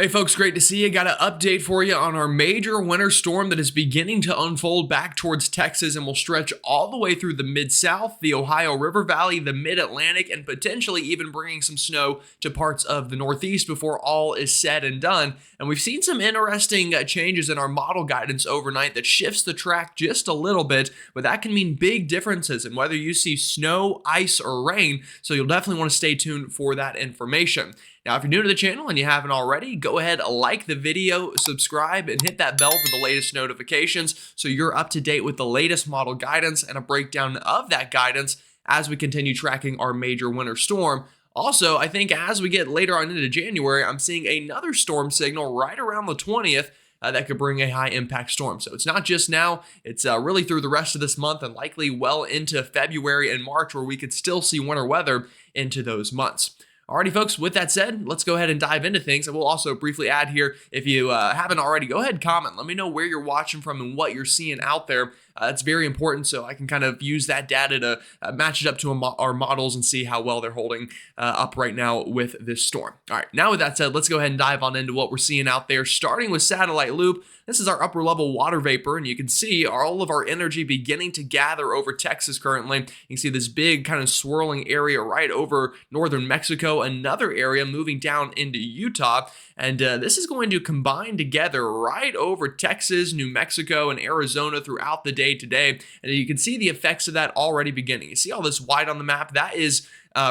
Hey folks, great to see you. Got an update for you on our major winter storm that is beginning to unfold back towards Texas and will stretch all the way through the Mid-South, the Ohio River Valley, the Mid-Atlantic, and potentially even bringing some snow to parts of the Northeast before all is said and done. And we've seen some interesting changes in our model guidance overnight that shifts the track just a little bit, but that can mean big differences in whether you see snow, ice, or rain, so you'll definitely want to stay tuned for that information. Now, if you're new to the channel and you haven't already, go ahead, like the video, subscribe, and hit that bell for the latest notifications so you're up to date with the latest model guidance and a breakdown of that guidance as we continue tracking our major winter storm. Also, I think as we get later on into January, I'm seeing another storm signal right around the 20th that could bring a high impact storm. So it's not just now, it's really through the rest of this month and likely well into February and March where we could still see winter weather into those months. Alrighty, folks, with that said, let's go ahead and dive into things. I will also briefly add here, if you haven't already, go ahead and comment. Let me know where you're watching from and what you're seeing out there. It's very important, so I can kind of use that data to match it up to our models and see how well they're holding up right now with this storm. All right, now with that said, let's go ahead and dive on into what we're seeing out there, starting with satellite loop. This is our upper level water vapor, and you can see all of our energy beginning to gather over Texas currently. You can see this big kind of swirling area right over northern Mexico, another area moving down into Utah, and this is going to combine together right over Texas, New Mexico, and Arizona throughout the day today. And you can see the effects of that already beginning. You see all this white on the map? That is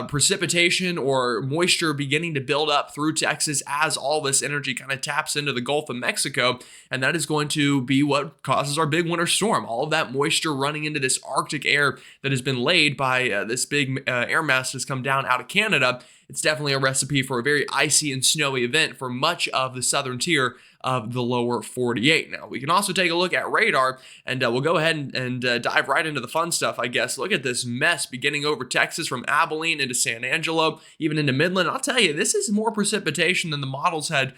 precipitation or moisture beginning to build up through Texas as all this energy kind of taps into the Gulf of Mexico, and that is going to be what causes our big winter storm. All of that moisture running into this Arctic air that has been laid by this big air mass that's come down out of Canada. It's definitely a recipe for a very icy and snowy event for much of the southern tier of the lower 48. Now, we can also take a look at radar, and we'll go ahead and dive right into the fun stuff, I guess. Look at this mess beginning over Texas from Abilene into San Angelo, even into Midland. I'll tell you, this is more precipitation than the models had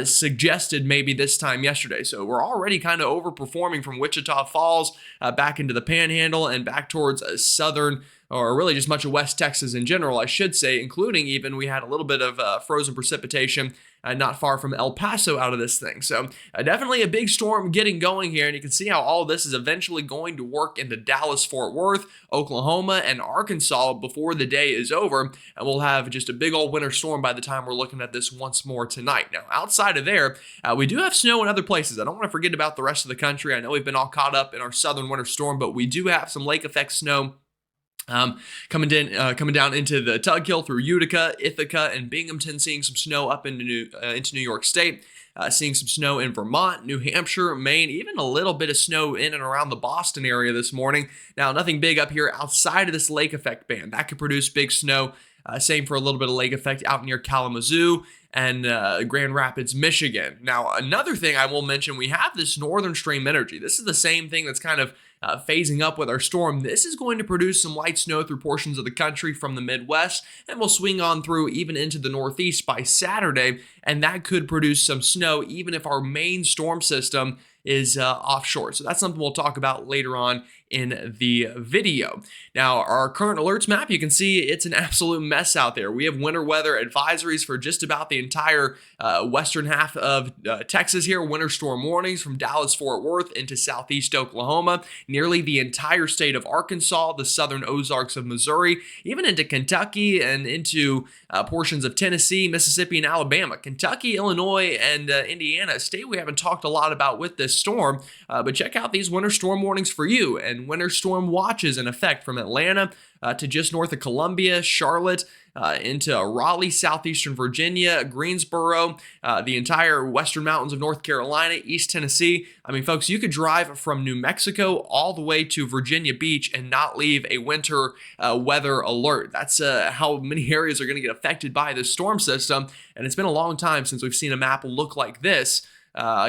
suggested maybe this time yesterday. So we're already kind of overperforming from Wichita Falls back into the Panhandle and back towards southern, or really just much of West Texas in general, I should say, including even we had a little bit of frozen precipitation not far from El Paso out of this thing. So definitely a big storm getting going here, and you can see how all of this is eventually going to work into Dallas, Fort Worth, Oklahoma, and Arkansas before the day is over, and we'll have just a big old winter storm by the time we're looking at this once more tonight. Now, outside of there, we do have snow in other places. I don't want to forget about the rest of the country. I know we've been all caught up in our southern winter storm, but we do have some lake effect snow coming down into the Tug Hill through Utica, Ithaca, and Binghamton, seeing some snow up into New York State, seeing some snow in Vermont, New Hampshire, Maine, even a little bit of snow in and around the Boston area this morning. Now, nothing big up here outside of this lake effect band. That could produce big snow. Same for a little bit of lake effect out near Kalamazoo and Grand Rapids, Michigan. Now, another thing I will mention, we have this northern stream energy. This is the same thing that's kind of phasing up with our storm. This is going to produce some light snow through portions of the country from the Midwest, and will swing on through even into the Northeast by Saturday, and that could produce some snow even if our main storm system is offshore. So that's something we'll talk about later on in the video. Now, our current alerts map, you can see it's an absolute mess out there. We have winter weather advisories for just about the entire western half of Texas here. Winter storm warnings from Dallas, Fort Worth into southeast Oklahoma, nearly the entire state of Arkansas, the southern Ozarks of Missouri, even into Kentucky and into portions of Tennessee, Mississippi, and Alabama. Kentucky, Illinois, and Indiana, a state we haven't talked a lot about with this storm, but check out these winter storm warnings for you, and winter storm watches in effect from Atlanta to just north of Columbia, Charlotte, into Raleigh, southeastern Virginia, Greensboro, the entire western mountains of North Carolina, East Tennessee. I mean, folks, you could drive from New Mexico all the way to Virginia Beach and not leave a winter weather alert. That's how many areas are going to get affected by this storm system, and it's been a long time since we've seen a map look like this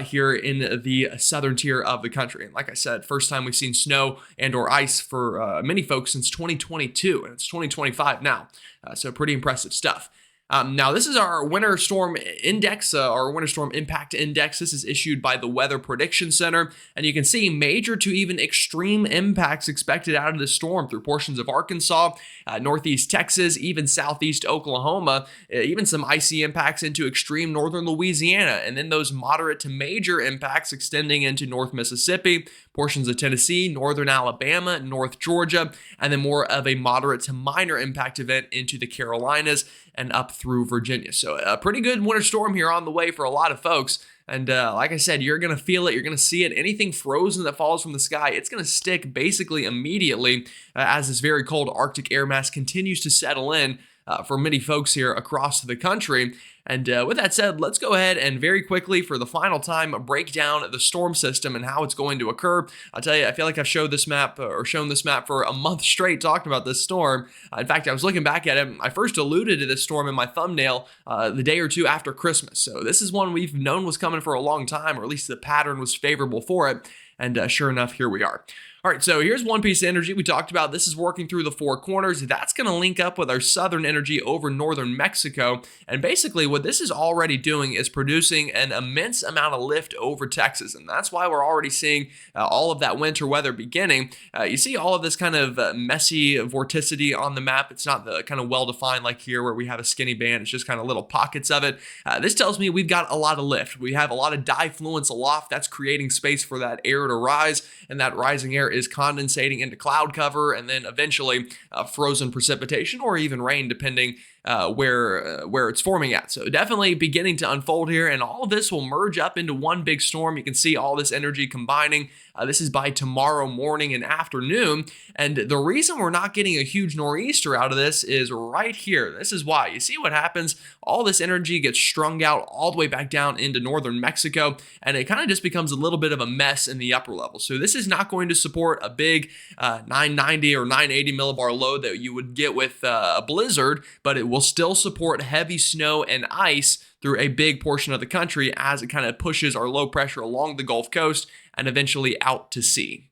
here in the southern tier of the country. And like I said, first time we've seen snow and or ice for many folks since 2022, and it's 2025 now. So pretty impressive stuff. Now, this is our winter storm index, our winter storm impact index. This is issued by the Weather Prediction Center, and you can see major to even extreme impacts expected out of this storm through portions of Arkansas, northeast Texas, even southeast Oklahoma, even some icy impacts into extreme northern Louisiana, and then those moderate to major impacts extending into North Mississippi, portions of Tennessee, northern Alabama, North Georgia, and then more of a moderate to minor impact event into the Carolinas and up through Virginia. So a pretty good winter storm here on the way for a lot of folks. And like I said, you're going to feel it. You're going to see it. Anything frozen that falls from the sky, it's going to stick basically immediately as this very cold Arctic air mass continues to settle in for many folks here across the country. And with that said, let's go ahead and very quickly, for the final time, break down the storm system and how it's going to occur. I'll tell you, I feel like I've showed this map or shown this map for a month straight talking about this storm. In fact, I was looking back at it. I first alluded to this storm in my thumbnail the day or two after Christmas. So this is one we've known was coming for a long time, or at least the pattern was favorable for it. And sure enough, here we are. All right, so here's one piece of energy we talked about. This is working through the four corners. That's going to link up with our southern energy over northern Mexico. And basically what this is already doing is producing an immense amount of lift over Texas. And that's why we're already seeing all of that winter weather beginning. You see all of this kind of messy vorticity on the map. It's not the kind of well-defined like here where we have a skinny band. It's just kind of little pockets of it. This tells me we've got a lot of lift. We have a lot of diffluence aloft. That's creating space for that air to rise, and that rising air is condensating into cloud cover and then eventually frozen precipitation or even rain, depending where it's forming at. So definitely beginning to unfold here, and all of this will merge up into one big storm. You can see all this energy combining. This is by tomorrow morning and afternoon, and the reason we're not getting a huge nor'easter out of this is right here. This is why. You see what happens? All this energy gets strung out all the way back down into northern Mexico, and it kind of just becomes a little bit of a mess in the upper level. So this is not going to support a big 990 or 980 millibar load that you would get with a blizzard, but it will still support heavy snow and ice through a big portion of the country as it kind of pushes our low pressure along the Gulf Coast and eventually out to sea.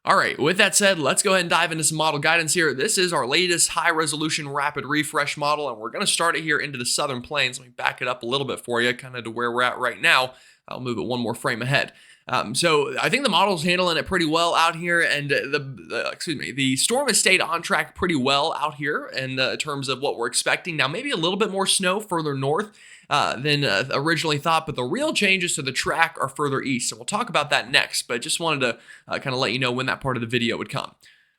All right, with that said, let's go ahead and dive into some model guidance here. This is our latest high-resolution rapid refresh model, and we're going to start it here into the southern plains. Let me back it up a little bit for you, kind of to where we're at right now. I'll move it one more frame ahead. So I think the model's handling it pretty well out here, and the storm has stayed on track pretty well out here in terms of what we're expecting. Now, maybe a little bit more snow further north than originally thought, but the real changes to the track are further east, and we'll talk about that next, but just wanted to kind of let you know when that part of the video would come.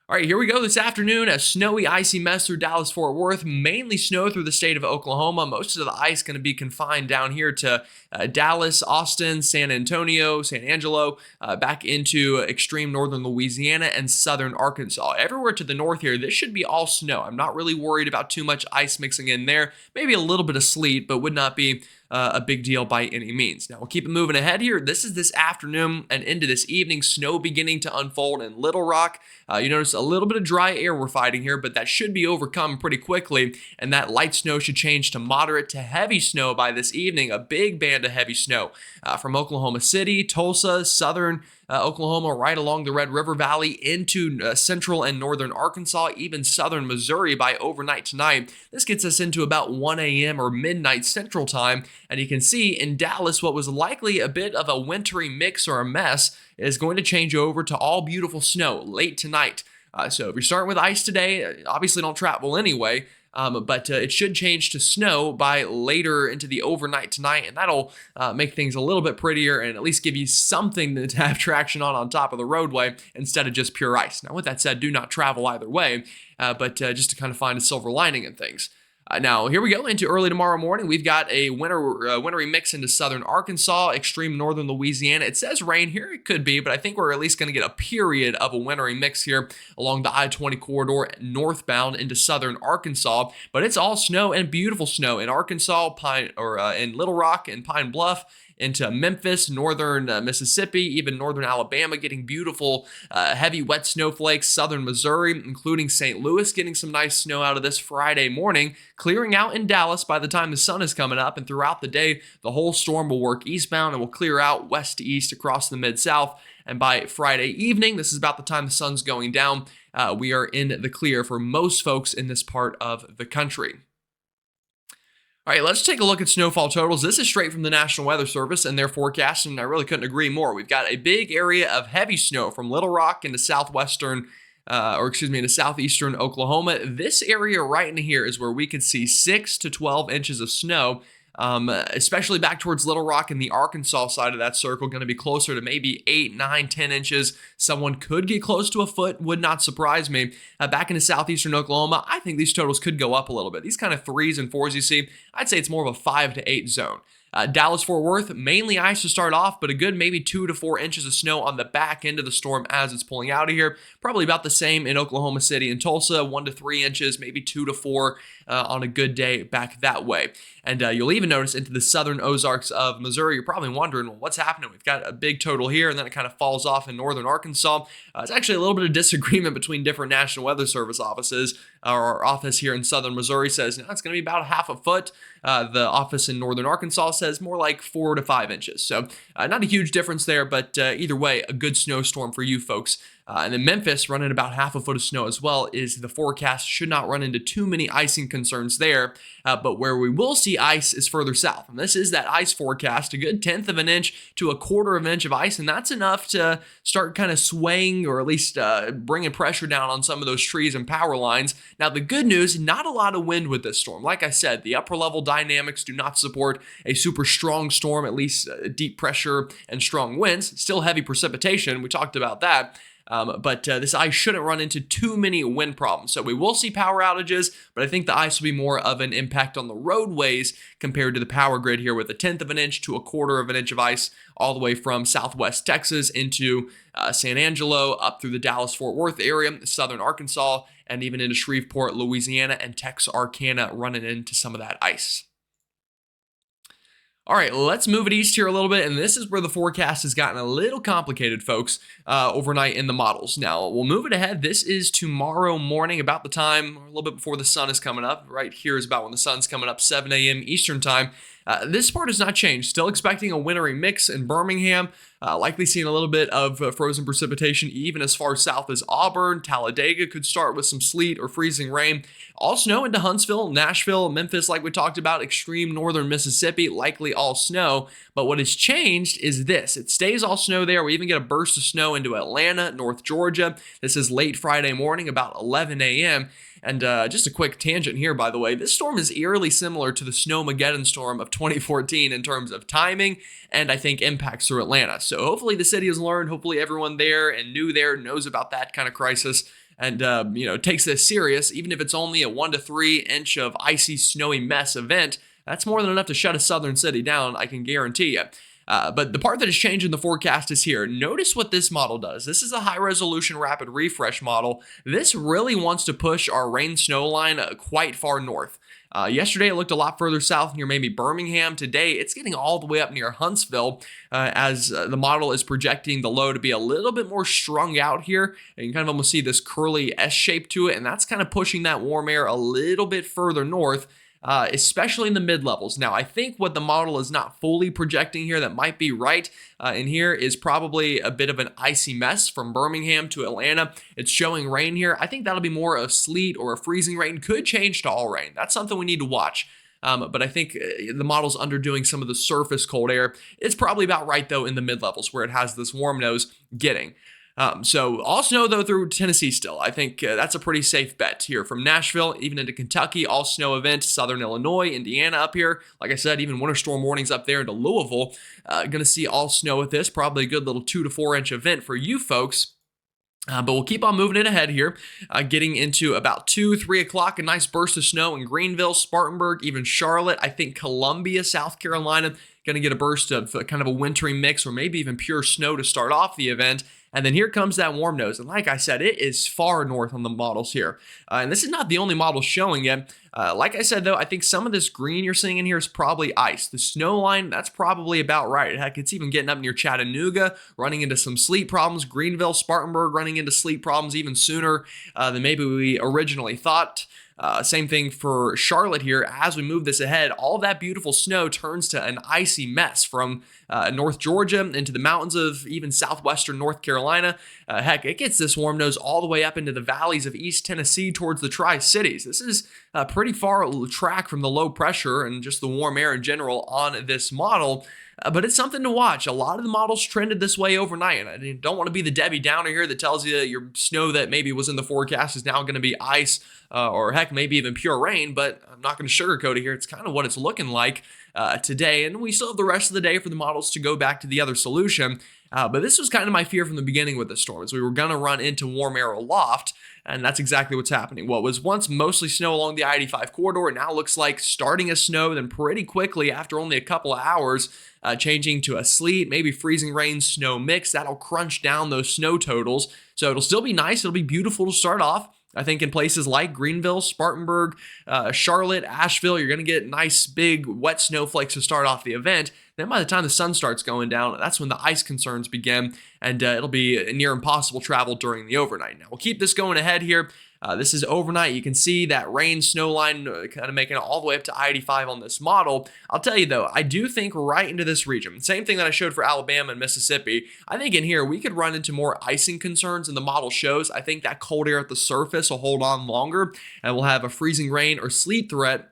All right, here we go this afternoon. A snowy, icy mess through Dallas-Fort Worth, mainly snow through the state of Oklahoma. Most of the ice going to be confined down here to Dallas, Austin, San Antonio, San Angelo, back into extreme northern Louisiana and southern Arkansas. Everywhere to the north here, this should be all snow. I'm not really worried about too much ice mixing in there. Maybe a little bit of sleet, but would not be a big deal by any means. Now, we'll keep it moving ahead here. This is this afternoon and into this evening, snow beginning to unfold in Little Rock. You notice a little bit of dry air we're fighting here, but that should be overcome pretty quickly, and that light snow should change to moderate to heavy snow by this evening, a big band of heavy snow from Oklahoma City, Tulsa, southern Oklahoma, right along the Red River Valley into central and northern Arkansas, even southern Missouri by overnight tonight. This gets us into about 1 a.m. or midnight central time, and you can see in Dallas what was likely a bit of a wintry mix or a mess is going to change over to all beautiful snow late tonight. So if you're starting with ice today, obviously don't travel anyway. But it should change to snow by later into the overnight tonight, and that'll make things a little bit prettier and at least give you something to have traction on top of the roadway instead of just pure ice. Now, with that said, do not travel either way, but just to kind of find a silver lining in things. Now, here we go into early tomorrow morning. We've got a wintry mix into southern Arkansas, extreme northern Louisiana. It says rain here. It could be, but I think we're at least going to get a period of a wintry mix here along the I-20 corridor northbound into southern Arkansas. But it's all snow and beautiful snow in Arkansas, in Little Rock and Pine Bluff, into Memphis, northern Mississippi, even northern Alabama, getting beautiful heavy wet snowflakes, southern Missouri, including St. Louis, getting some nice snow out of this Friday morning, clearing out in Dallas by the time the sun is coming up, and throughout the day, the whole storm will work eastbound and will clear out west to east across the Mid-South, and by Friday evening, this is about the time the sun's going down, we are in the clear for most folks in this part of the country. All right, let's take a look at snowfall totals. This is straight from the National Weather Service and their forecast, and I really couldn't agree more. We've got a big area of heavy snow from Little Rock into into southeastern Oklahoma. This area right in here is where we could see 6 to 12 inches of snow. Especially back towards Little Rock and the Arkansas side of that circle, going to be closer to maybe 8, 9, 10 inches. Someone could get close to a foot, would not surprise me. Back into southeastern Oklahoma, I think these totals could go up a little bit. These kind of 3s and 4s you see, I'd say it's more of a 5 to 8 zone. Dallas-Fort Worth, mainly ice to start off, but a good maybe 2 to 4 inches of snow on the back end of the storm as it's pulling out of here. Probably about the same in Oklahoma City and Tulsa, 1 to 3 inches, maybe 2 to 4 on a good day back that way. And you'll even notice into the southern Ozarks of Missouri, you're probably wondering, well, what's happening? We've got a big total here, and then it kind of falls off in northern Arkansas. It's actually a little bit of disagreement between different National Weather Service offices. Our office here in southern Missouri says no, it's going to be about a half a foot. The office in northern Arkansas says more like 4 to 5 inches. So not a huge difference there, but either way, a good snowstorm for you folks. And then Memphis running about half a foot of snow as well is the forecast. Should not run into too many icing concerns there. But where we will see ice is further south. And this is that ice forecast, a good 1/10 of an inch to a 1/4 of an inch of ice. And that's enough to start kind of swaying or at least bringing pressure down on some of those trees and power lines. Now, the good news, not a lot of wind with this storm. Like I said, the upper level dynamics do not support a super strong storm, at least deep pressure and strong winds. Still heavy precipitation. We talked about that. But this ice shouldn't run into too many wind problems. So we will see power outages, but I think the ice will be more of an impact on the roadways compared to the power grid here with a 1/10 of an inch to a 1/4 of an inch of ice all the way from southwest Texas into San Angelo, up through the Dallas-Fort Worth area, southern Arkansas, and even into Shreveport, Louisiana, and Texarkana running into some of that ice. All right, let's move it east here a little bit, and this is where the forecast has gotten a little complicated, folks, overnight in the models. Now, we'll move it ahead. This is tomorrow morning, about the time, or a little bit before the sun is coming up. Right here is about when the sun's coming up, 7 a.m. Eastern time. This part has not changed. Still expecting a wintry mix in Birmingham. Likely seeing a little bit of frozen precipitation even as far south as Auburn. Talladega could start with some sleet or freezing rain. All snow into Huntsville, Nashville, Memphis, like we talked about, extreme northern Mississippi, likely all snow. But what has changed is this. It stays all snow there. We even get a burst of snow into Atlanta, North Georgia. This is late Friday morning, about 11 a.m. And just a quick tangent here, by the way, this storm is eerily similar to the Snowmageddon storm of 2014 in terms of timing and I think impacts through Atlanta. So hopefully the city has learned. Hopefully everyone there and new there knows about that kind of crisis and takes this serious. Even if it's only a 1 to 3 inch of icy, snowy mess event, that's more than enough to shut a southern city down, I can guarantee you. But the part that is changing the forecast is here. Notice what this model does. This is a high-resolution rapid refresh model. This really wants to push our rain-snow line quite far north. Yesterday, it looked a lot further south near maybe Birmingham. Today, it's getting all the way up near Huntsville as the model is projecting the low to be a little bit more strung out here. And you can kind of almost see this curly S shape to it, and that's kind of pushing that warm air a little bit further north. Especially in the mid-levels. Now, I think what the model is not fully projecting here that might be right in here is probably a bit of an icy mess from Birmingham to Atlanta. It's showing rain here. I think that'll be more of sleet or a freezing rain. Could change to all rain. That's something we need to watch. But I think the model's underdoing some of the surface cold air. It's probably about right, though, in the mid-levels where it has this warm nose getting. So all snow, though, through Tennessee still. I think that's a pretty safe bet here. From Nashville, even into Kentucky, all snow event, southern Illinois, Indiana up here. Like I said, even winter storm warnings up there into Louisville. Going to see all snow with this. Probably a good little 2 to 4 inch event for you folks. But we'll keep on moving it ahead here, getting into about 2, 3 o'clock, a nice burst of snow in Greenville, Spartanburg, even Charlotte. I think Columbia, South Carolina, going to get a burst of kind of a wintry mix or maybe even pure snow to start off the event. And then here comes that warm nose. And like I said, it is far north on the models here. And this is not the only model showing it. Like I said, though, I think some of this green you're seeing in here is probably ice. The snow line, that's probably about right. Heck, it's even getting up near Chattanooga, running into some sleet problems. Greenville, Spartanburg running into sleet problems even sooner than maybe we originally thought. Same thing for Charlotte here. As we move this ahead, all of that beautiful snow turns to an icy mess from North Georgia into the mountains of even southwestern North Carolina. Heck, it gets this warm nose all the way up into the valleys of East Tennessee towards the Tri-Cities. This is a pretty far track from the low pressure and just the warm air in general on this model. But it's something to watch. A lot of the models trended this way overnight, and I don't want to be the Debbie Downer here that tells you your snow that maybe was in the forecast is now going to be ice, or heck, maybe even pure rain, but I'm not going to sugarcoat it here. It's kind of what it's looking like today, and we still have the rest of the day for the models to go back to the other solution. But this was kind of my fear from the beginning with the storm, is we were going to run into warm air aloft, and that's exactly what's happening. What was once mostly snow along the I-85 corridor now looks like starting as snow, then pretty quickly after only a couple of hours, changing to a sleet, maybe freezing rain, snow mix. That'll crunch down those snow totals. So it'll still be nice. It'll be beautiful to start off. I think in places like Greenville, Spartanburg, Charlotte, Asheville, you're going to get nice big wet snowflakes to start off the event. Then by the time the sun starts going down, that's when the ice concerns begin, and it'll be near impossible travel during the overnight. Now, we'll keep this going ahead here. This is overnight. You can see that rain snow line kind of making it all the way up to I-85 on this model. I'll tell you though, I do think right into this region, same thing that I showed for Alabama and Mississippi, I think in here we could run into more icing concerns than the model shows. I think that cold air at the surface will hold on longer, and we'll have a freezing rain or sleet threat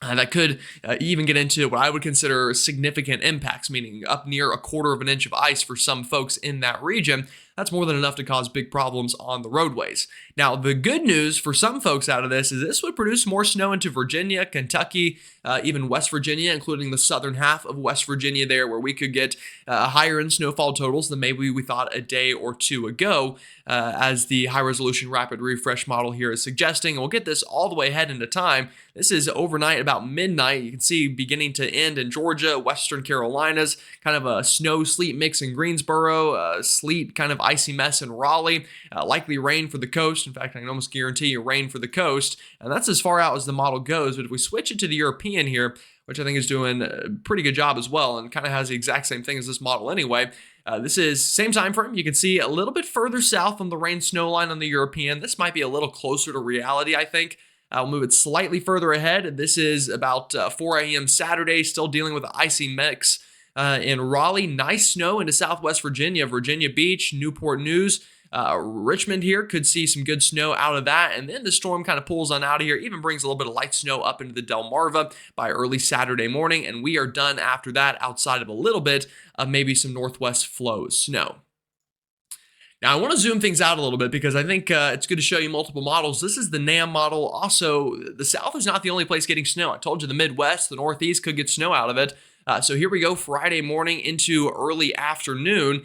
that could even get into what I would consider significant impacts, meaning up near a quarter of an inch of ice for some folks in that region. That's more than enough to cause big problems on the roadways. Now, the good news for some folks out of this is this would produce more snow into Virginia, Kentucky, even West Virginia, including the southern half of West Virginia there, where we could get higher in snowfall totals than maybe we thought a day or two ago, as the high-resolution rapid refresh model here is suggesting. We'll get this all the way ahead into time. This is overnight, about midnight. You can see beginning to end in Georgia, Western Carolinas, kind of a snow-sleet mix in Greensboro, sleet kind of icy mess in Raleigh, likely rain for the coast. In fact, I can almost guarantee you rain for the coast, and that's as far out as the model goes. But if we switch it to the European here, which I think is doing a pretty good job as well, and kind of has the exact same thing as this model anyway. This is same time frame. You can see a little bit further south on the rain snow line on the European. This might be a little closer to reality, I think. I'll move it slightly further ahead. This is about 4 a.m. Saturday, still dealing with an icy mix in Raleigh. Nice snow into southwest Virginia, Virginia Beach, Newport News. Richmond here could see some good snow out of that, and then the storm kind of pulls on out of here, even brings a little bit of light snow up into the Delmarva by early Saturday morning, and we are done after that outside of a little bit of maybe some northwest flow snow. Now, I want to zoom things out a little bit because I think it's good to show you multiple models. This is the NAM model. Also, the South is not the only place getting snow. I told you the Midwest, the Northeast could get snow out of it. So here we go, Friday morning into early afternoon.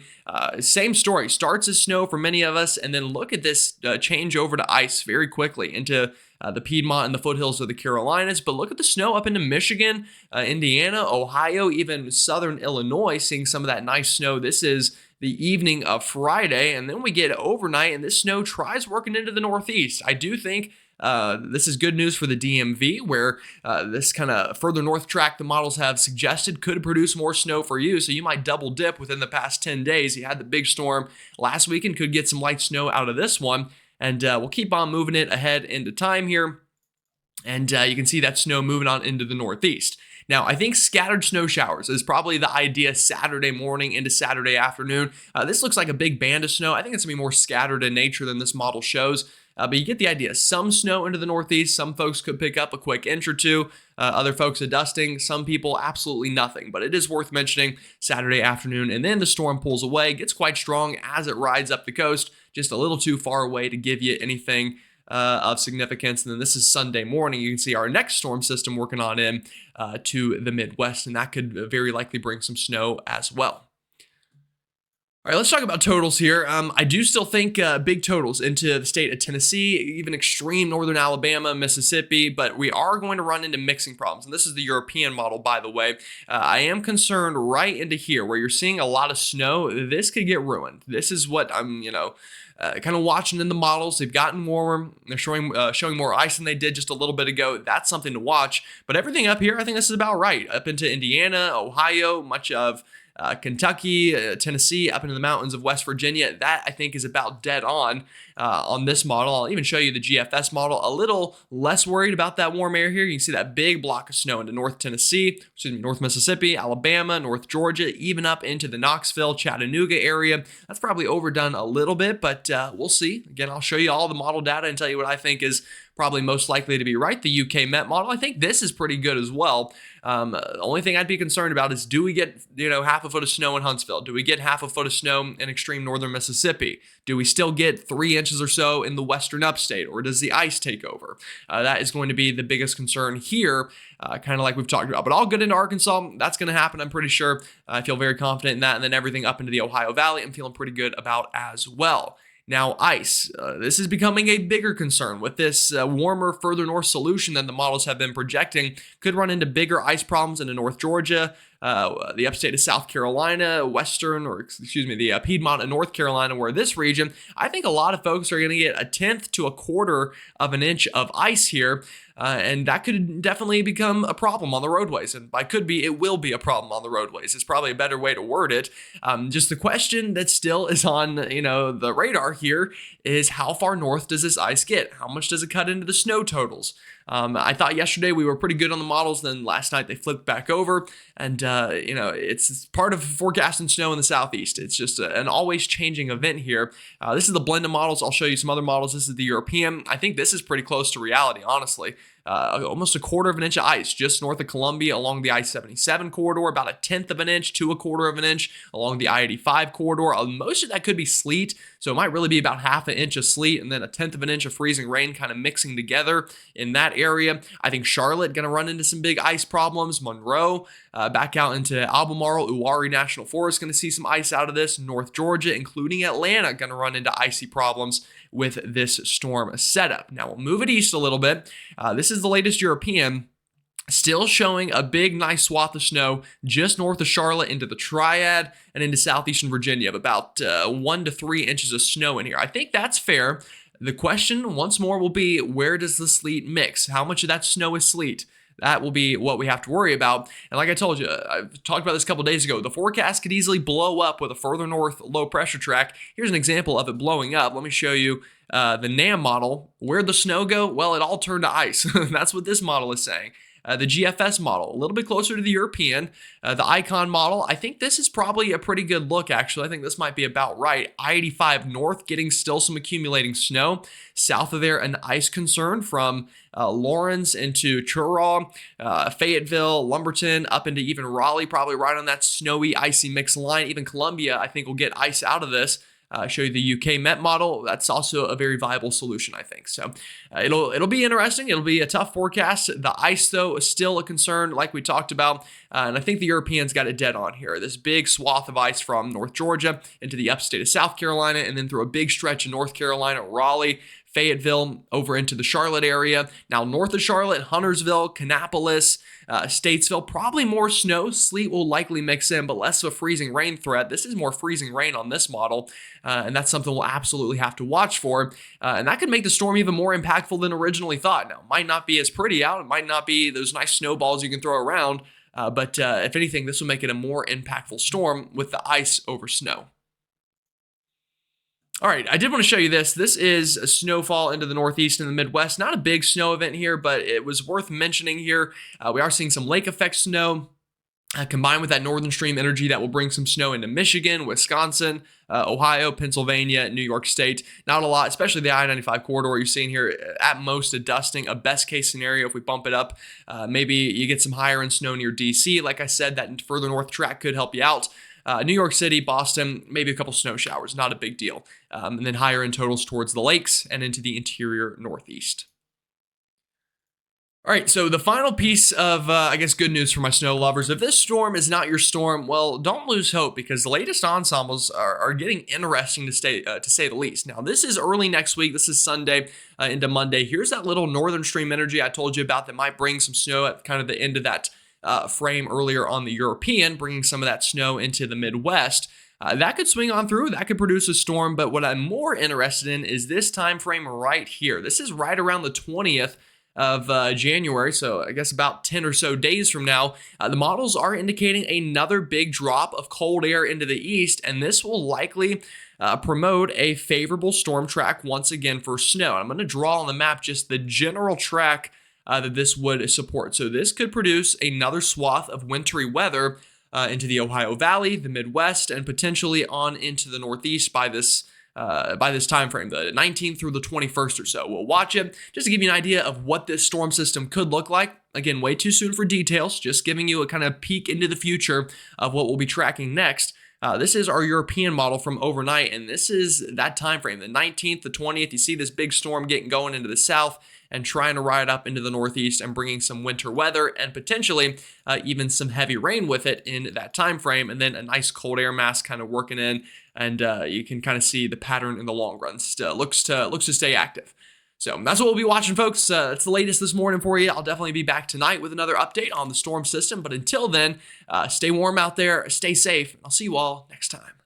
Same story. Starts as snow for many of us, and then look at this change over to ice very quickly into the Piedmont and the foothills of the Carolinas. But look at the snow up into Michigan, Indiana, Ohio, even southern Illinois, seeing some of that nice snow. This is the evening of Friday, and then we get overnight, and this snow tries working into the Northeast. I do think this is good news for the DMV, where this kind of further north track the models have suggested could produce more snow for you. So you might double dip within the past 10 days. You had the big storm last weekend, could get some light snow out of this one. And we'll keep on moving it ahead into time here. And you can see that snow moving on into the Northeast. Now, I think scattered snow showers is probably the idea Saturday morning into Saturday afternoon. This looks like a big band of snow. I think it's going to be more scattered in nature than this model shows. But you get the idea. Some snow into the Northeast. Some folks could pick up a quick inch or two. Other folks a dusting. Some people absolutely nothing. But it is worth mentioning Saturday afternoon. And then the storm pulls away, gets quite strong as it rides up the coast. Just a little too far away to give you anything of significance. And then this is Sunday morning. You can see our next storm system working on in to the Midwest. And that could very likely bring some snow as well. All right, let's talk about totals here. I do still think big totals into the state of Tennessee, even extreme northern Alabama, Mississippi, but we are going to run into mixing problems. And this is the European model, by the way. I am concerned right into here where you're seeing a lot of snow. This could get ruined. This is what I'm, kind of watching in the models. They've gotten warmer. They're showing more ice than they did just a little bit ago. That's something to watch. But everything up here, I think this is about right. Up into Indiana, Ohio, much of Kentucky, Tennessee, up into the mountains of West Virginia. That I think is about dead on this model. I'll even show you the GFS model. A little less worried about that warm air here. You can see that big block of snow into North Tennessee, North Mississippi, Alabama, North Georgia, even up into the Knoxville, Chattanooga area. That's probably overdone a little bit, but we'll see. Again, I'll show you all the model data and tell you what I think is probably most likely to be right. The UK Met model, I think this is pretty good as well. The only thing I'd be concerned about is, do we get half a foot of snow in Huntsville? Do we get half a foot of snow in extreme northern Mississippi? Do we still get 3 inches or so in the western upstate, or does the ice take over? That is going to be the biggest concern here, kind of like we've talked about. But all good into Arkansas, that's going to happen, I'm pretty sure. I feel very confident in that. And then everything up into the Ohio Valley, I'm feeling pretty good about as well. Now, ice. This is becoming a bigger concern with this warmer, further north solution than the models have been projecting. Could run into bigger ice problems into North Georgia, the upstate of South Carolina, the Piedmont of North Carolina, where this region, I think a lot of folks are going to get 1/10 to 1/4 of an inch of ice here. And that could definitely become a problem on the roadways. And by could be, it will be a problem on the roadways. It's probably a better way to word it. Just the question that still is on, the radar here is, how far north does this ice get? How much does it cut into the snow totals? I thought yesterday we were pretty good on the models. Then last night they flipped back over. And, it's part of forecasting snow in the southeast. It's just an always changing event here. This is the blend of models. I'll show you some other models. This is the European. I think this is pretty close to reality, honestly. Almost 1/4 of an inch of ice just north of Columbia along the I-77 corridor, about 1/10 of an inch to 1/4 of an inch along the I-85 corridor. Most of that could be sleet, so it might really be about 1/2 an inch of sleet and then 1/10 of an inch of freezing rain kind of mixing together in that area. I think Charlotte going to run into some big ice problems. Monroe, back out into Albemarle, Uwharrie National Forest, going to see some ice out of this. North Georgia, including Atlanta, going to run into icy problems with this storm setup. Now we'll move it east a little bit. This is the latest European, still showing a big, nice swath of snow just north of Charlotte into the Triad and into southeastern Virginia, of about 1 to 3 inches of snow in here. I think that's fair. The question once more will be, where does the sleet mix? How much of that snow is sleet? That will be what we have to worry about. And like I told you, I talked about this a couple days ago, the forecast could easily blow up with a further north low pressure track. Here's an example of it blowing up. Let me show you the NAM model. Where'd the snow go? Well, it all turned to ice. That's what this model is saying. The GFS model, a little bit closer to the European. The Icon model, I think this is probably a pretty good look, actually. I think this might be about right. I-85 north getting still some accumulating snow. South of there, an ice concern from Lawrence into Churraw, Fayetteville, Lumberton, up into even Raleigh, probably right on that snowy, icy mix line. Even Columbia, I think, will get ice out of this. Show you the UK Met model. That's also a very viable solution, I think. So it'll be interesting. It'll be a tough forecast. The ice, though, is still a concern, like we talked about. And I think the Europeans got it dead on here. This big swath of ice from North Georgia into the upstate of South Carolina, and then through a big stretch of North Carolina, Raleigh, Fayetteville, over into the Charlotte area. Now north of Charlotte, Huntersville, Kannapolis, Statesville, probably more snow. Sleet will likely mix in, but less of a freezing rain threat. This is more freezing rain on this model, and that's something we'll absolutely have to watch for. And that could make the storm even more impactful than originally thought. Now, it might not be as pretty out. It might not be those nice snowballs you can throw around, but if anything, this will make it a more impactful storm with the ice over snow. All right, I did want to show you this. This is a snowfall into the Northeast and the Midwest. Not a big snow event here, but it was worth mentioning here. We are seeing some lake effect snow combined with that northern stream energy that will bring some snow into Michigan, Wisconsin, Ohio, Pennsylvania, New York State. Not a lot, especially the I-95 corridor you're seeing here. At most, a dusting, a best case scenario if we bump it up. Maybe you get some higher end snow near D.C. Like I said, that further north track could help you out. New York City, Boston, maybe a couple snow showers, not a big deal. And then higher in totals towards the lakes and into the interior Northeast. All right, so the final piece of, good news for my snow lovers. If this storm is not your storm, well, don't lose hope, because the latest ensembles are getting interesting to say the least. Now, this is early next week. This is Sunday into Monday. Here's that little northern stream energy I told you about that might bring some snow at kind of the end of that frame earlier on the European, bringing some of that snow into the Midwest. That could swing on through. That could produce a storm. But what I'm more interested in is this time frame right here. This is right around the 20th of January, so I guess about 10 or so days from now, the models are indicating another big drop of cold air into the east, and this will likely promote a favorable storm track once again for snow. I'm going to draw on the map just the general track that this would support. So this could produce another swath of wintry weather into the Ohio Valley, the Midwest, and potentially on into the Northeast by this time frame, the 19th through the 21st or so. We'll watch it just to give you an idea of what this storm system could look like. Again, way too soon for details, just giving you a kind of peek into the future of what we'll be tracking next. This is our European model from overnight, and this is that time frame, the 19th, the 20th. You see this big storm getting going into the south and trying to ride up into the Northeast and bringing some winter weather and potentially even some heavy rain with it in that time frame, and then a nice cold air mass kind of working in, and you can kind of see the pattern in the long run. Still looks to stay active. So that's what we'll be watching, folks. It's the latest this morning for you. I'll definitely be back tonight with another update on the storm system. But until then, stay warm out there, stay safe. I'll see you all next time.